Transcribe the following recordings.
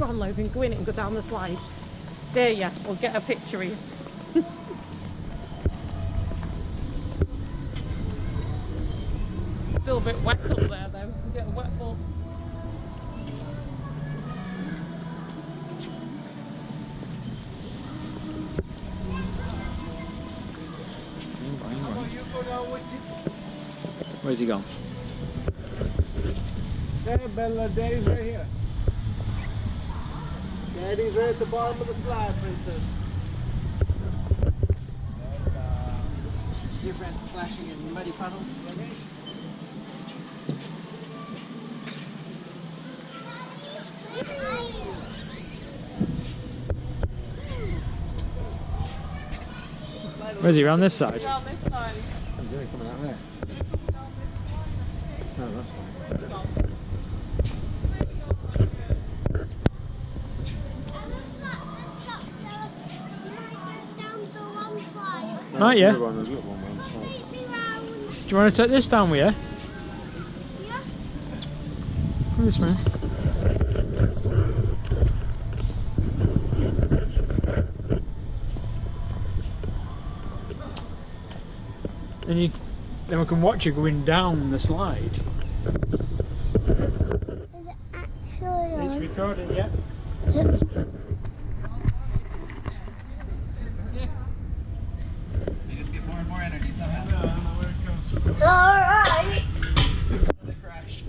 Go on, Logan, go in it and go down the slide. Dare ya? We'll get a picture of you. Still a bit wet up there though. You get a wet ball. Where's he gone? There, Bella, Daddy's right here. Daddy's right at the bottom of the slide, princess. Your friend splashing in muddy puddles. Where's he, around this side? Down this side. He's only coming out there. No, that's fine. Right, yeah. Do Do you want to take this down with you? Yeah. Come this way. Then we can watch you going down the slide. Is it actually It's on? recording, yeah. You just get more and more energy somehow. I don't know where it comes from. Alright. They crash.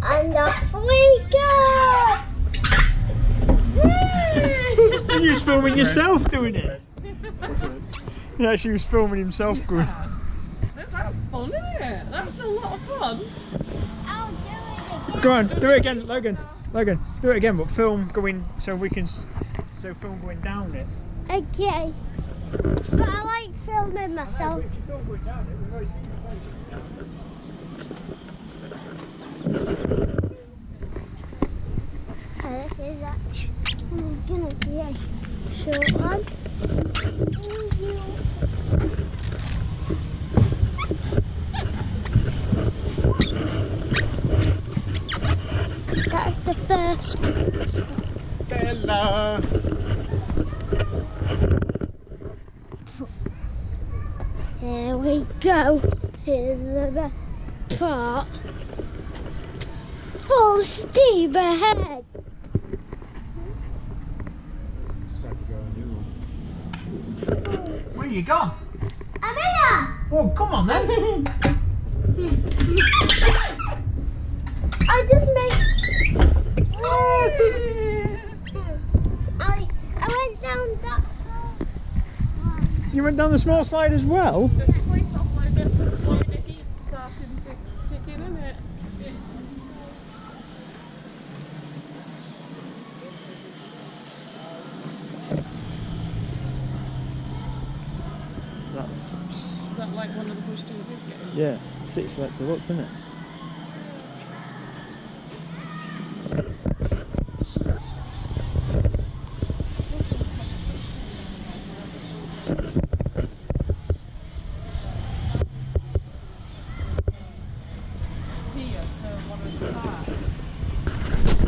And off we go! And you was filming yourself doing it. Yeah, she was filming himself going. That's fun, isn't it? That's a lot of fun. I'll do it again. Go on, do it again, Logan. Logan, do it again, but film going so we can film going down it. Okay. But I like filming myself. If you film going down it, we've already seen your This is actually gonna be a short one. That's the first. Bella! Here we go. Here's the best part. Full steam ahead. Where you gone? I'm here. Oh, come on then. I just made. I went down that small. You went down the small slide as well? The police off like a Florida heat starting to kick in, isn't it? That's, Is that like one of the push tees is getting? yeah, 6 Select Deluxe, isn't it?